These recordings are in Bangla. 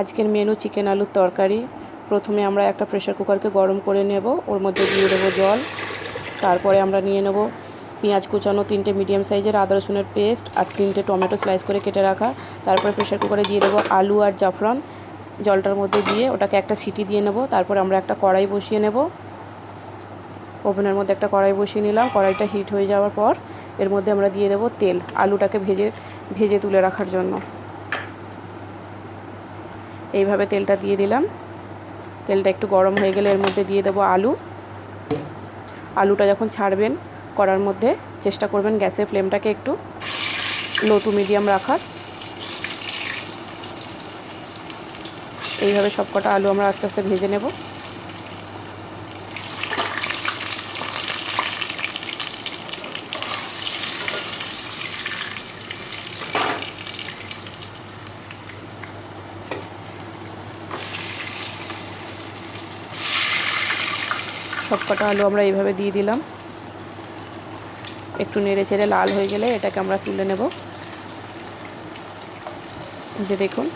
আজকের মেনু চিকেন আলুর তরকারি। প্রথমে আমরা একটা প্রেসার কুকারকে গরম করে নেব, ওর মধ্যে দিয়ে দেবো জল। তারপরে আমরা নিয়ে নেব পেঁয়াজ কুচানো 3টে মিডিয়াম সাইজের, আদা রসুনের পেস্ট আর 3টে টমেটো স্লাইস করে কেটে রাখা। তারপরে প্রেসার কুকারে দিয়ে দেবো আলু আর জাফরান, জলটার মধ্যে দিয়ে ওটাকে একটা সিটি দিয়ে নেব। তারপরে আমরা একটা কড়াই বসিয়ে নেব, ওভেনের মধ্যে একটা কড়াই বসিয়ে নিলাম। কড়াইটা হিট হয়ে যাওয়ার পর এর মধ্যে আমরা দিয়ে দেবো তেল, আলুটাকে ভেজে তুলে রাখার জন্য। এইভাবে তেলটা দিয়ে দিলাম। তেলটা একটু গরম হয়ে গেলে এর মধ্যে দিয়ে দেবো আলুটা যখন ছাড়বেন কড়ার মধ্যে চেষ্টা করবেন গ্যাসের ফ্লেমটাকে একটু লো টু মিডিয়াম রাখার। এইভাবে সবকটা আলু আমরা আস্তে আস্তে ভেজে নেব। সবকটা আলু আমরা এইভাবে দিয়ে দিলাম। একটু নেড়ে চেড়ে লাল হয়ে গেলে এটাকে আমরা তুলে নেব। যে দেখুন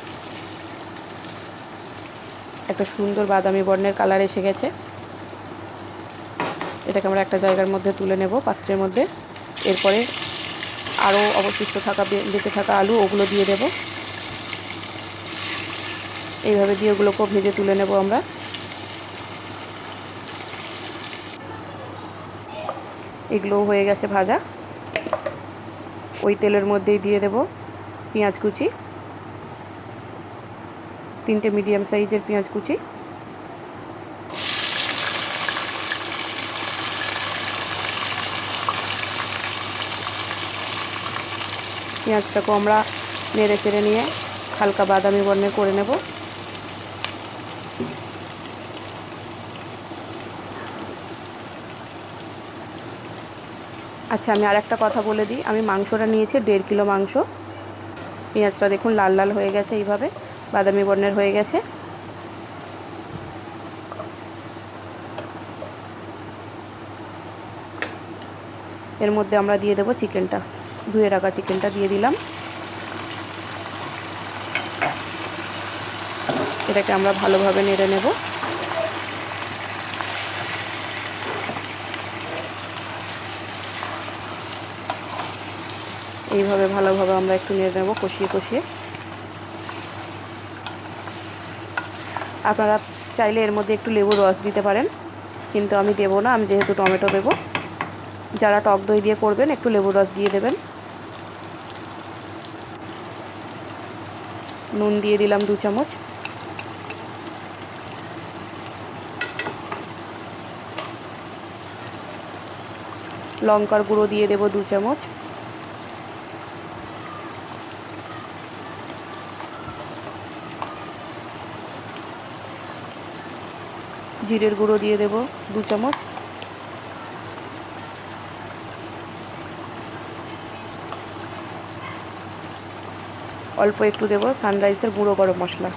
একটা সুন্দর বাদামি বর্ণের কালার এসে গেছে। এটাকে আমরা একটা জায়গার মধ্যে তুলে নেব, পাত্রের মধ্যে। এরপরে আরও অবশিষ্ট থাকা বেঁচে থাকা আলু ওগুলো দিয়ে দেব। এইভাবে দিয়ে ওগুলোকেও ভেজে তুলে নেব আমরা। এগুলোও হয়ে গেছে ভাজা। ওই তেলের মধ্যেই দিয়ে দেব পেঁয়াজ কুচি, 3টে মিডিয়াম সাইজের পেঁয়াজ কুচি। পেঁয়াজটাকেও আমরা নেড়ে চেড়ে নিয়ে হালকা বাদামি বর্ণের করে নেব। আচ্ছা, আমি আরেকটা কথা বলে দিই, আমি মাংসটা নিয়েছি 1.5 কিলো মাংস। পেঁয়াজটা দেখুন লাল লাল হয়ে গেছে, এইভাবে বাদামি বর্ণের হয়ে গেছে। এর মধ্যে আমরা দিয়ে দেবো চিকেনটা, ধুয়ে রাখা চিকেনটা দিয়ে দিলাম। এটাকে আমরা ভালোভাবে নেড়ে নেব। এইভাবে ভালোভাবে আমরা একটু নেড়ে নেব, কষিয়ে কষিয়ে। আপনারা চাইলে এর মধ্যে একটু লেবুর রস দিতে পারেন, কিন্তু আমি দেবো না, আমি যেহেতু টমেটো দেবো। যারা টক দই দিয়ে করবেন একটু লেবুর রস দিয়ে দেবেন। নুন দিয়ে দিলাম 2 চামচ। লঙ্কার গুঁড়ো দিয়ে দেবো 2 চামচ। জিরের গুঁড়ো দিয়ে দেব 2 চামচ। অল্প একটু দেব সানরাইসের গুঁড়ো গরম মশলা।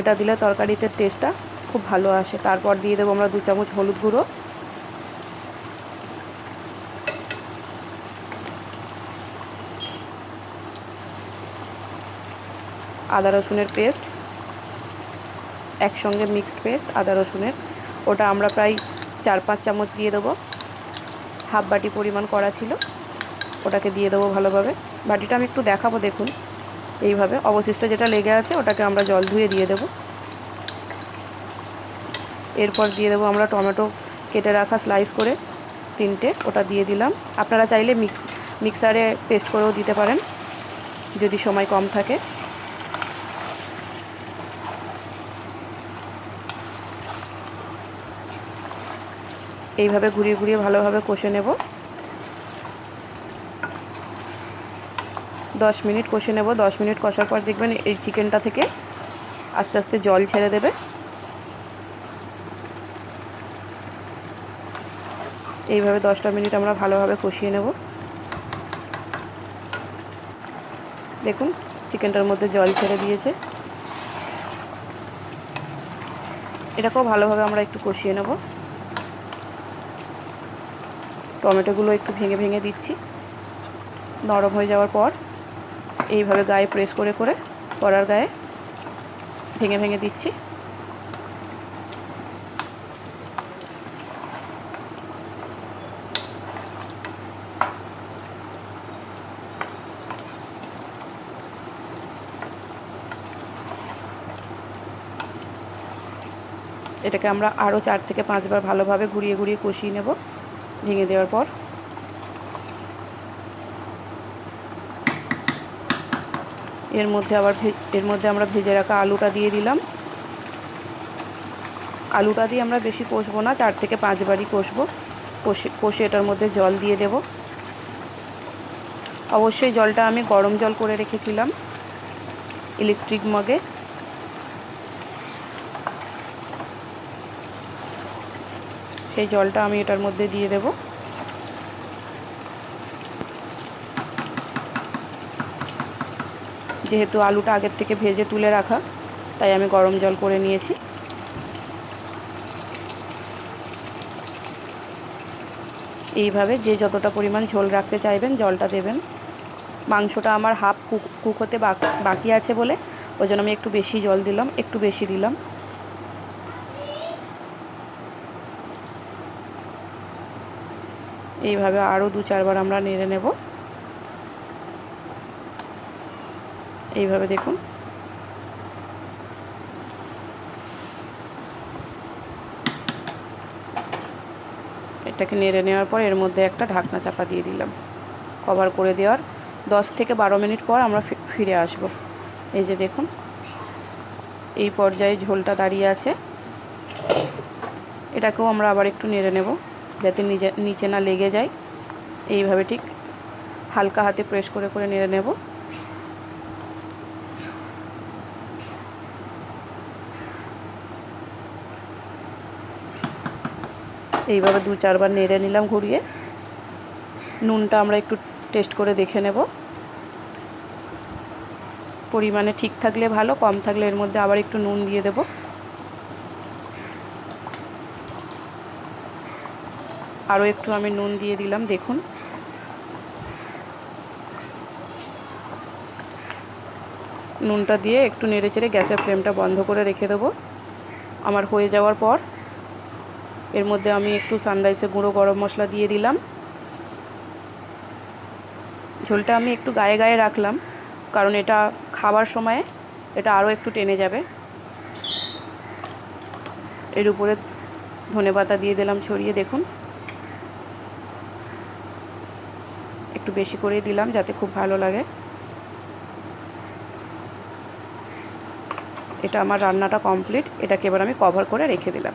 এটা দিলে তরকারিতে টেস্টটা খুব ভালো আসে। তারপর দিয়ে দেবো আমরা 2 চামচ হলুদ গুঁড়ো। আদা রসুনের পেস্ট, একসঙ্গে মিক্সড পেস্ট আদা রসুনের, ওটা আমরা প্রায় 4-5 চামচ দিয়ে দেবো। হাফ বাটি পরিমাণ করা ছিল, ওটাকে দিয়ে দেবো ভালোভাবে। বাটিটা আমি একটু দেখাবো, দেখুন এইভাবে। অবশিষ্ট যেটা লেগে আছে ওটাকে আমরা জল ধুয়ে দিয়ে দেবো। এরপর দিয়ে দেবো আমরা টমেটো কেটে রাখা স্লাইস করে 3টে, ওটা দিয়ে দিলাম। আপনারা চাইলে মিক্সারে পেস্ট করেও দিতে পারেন যদি সময় কম থাকে। এইভাবে ঘুরিয়ে ঘুরিয়ে ভালোভাবে কষে নেব। 10 মিনিট কষে নেব। 10 মিনিট কষার পর দেখবেন এই চিকেনটা থেকে আস্তে আস্তে জল ছেড়ে দেবে। এইভাবে 10টা মিনিট আমরা ভালোভাবে কষিয়ে নেব। দেখুন চিকেনটার মধ্যে জল ছেড়ে দিয়েছে। এটাকেও ভালোভাবে আমরা একটু কষিয়ে নেব। টমেটোগুলো একটু ভেঙে ভেঙে দিচ্ছি নরম হয়ে যাওয়ার পর। এইভাবে গায়ে প্রেস করে করে কড়ার গায়ে ভেঙে ভেঙে দিচ্ছি। এটাকে আমরা আরও 4 থেকে 5 বার ভালোভাবে ঘুরিয়ে ঘুরিয়ে কষিয়ে নেব ভেঙে দেওয়ার পর। এর মধ্যে আমরা ভেজে রাখা আলুটা দিয়ে দিলাম। আলুটা দিয়ে আমরা বেশি কষবো না, 4 থেকে 5 বারই কষবো। কষে এটার মধ্যে জল দিয়ে দেব। অবশ্যই জলটা আমি গরম জল করে রেখেছিলাম ইলেকট্রিক মগে। সেই জলটা আমি এটার মধ্যে দিয়ে দেব। যেহেতু আলুটা আগের থেকে ভেজে তুলে রাখা, তাই আমি গরম জল করে নিয়েছি। এইভাবে যে যতটা পরিমাণ ঝোল রাখতে চাইবেন জলটা দেবেন। মাংসটা আমার হাফ কুক হতে বাকি আছে বলে ওই জন্য আমি একটু বেশি জল দিলাম, একটু বেশি দিলাম। এইভাবে আরও 2-4 বার আমরা নেড়ে নেব। এইভাবে দেখুন। এটাকে নেড়ে নেওয়ার পর এর মধ্যে একটা ঢাকনা চাপা দিয়ে দিলাম। কভার করে দেওয়ার 10 থেকে 12 মিনিট পর আমরা ফিরে আসব। এই যে দেখুন, এই পর্যায়ে ঝোলটা দাঁড়িয়ে আছে। এটাকেও আমরা আবার একটু নেড়ে নেব যাতে নিচে না লেগে যায়। এইভাবে ঠিক হালকা হাতে প্রেস করে করে নেড়ে নেব। এইভাবে 2-4 বার নেড়ে নিলাম ঘুরিয়ে। নুনটা আমরা একটু টেস্ট করে দেখে নেব। পরিমাণে ঠিক থাকলে ভালো, কম থাকলে এর মধ্যে আবার একটু নুন দিয়ে দেব। আরও একটু আমি নুন দিয়ে দিলাম। দেখুন, নুনটা দিয়ে একটু নেড়ে চেড়ে গ্যাসের ফ্লেমটা বন্ধ করে রেখে দেবো। আমার হয়ে যাওয়ার পর এর মধ্যে আমি একটু সানরাইসের গুঁড়ো গরম মশলা দিয়ে দিলাম। ঝোলটা আমি একটু গায়ে গায়ে রাখলাম, কারণ এটা খাবার সময়ে এটা আরও একটু টেনে যাবে। এর উপরে ধনেপাতা দিয়ে দিলাম ছড়িয়ে। দেখুন, একটু বেশি করে দিলাম যাতে খুব ভালো লাগে। এটা আমার রান্নাটা কমপ্লিট। এটাকে এবার আমি কভার করে রেখে দিলাম।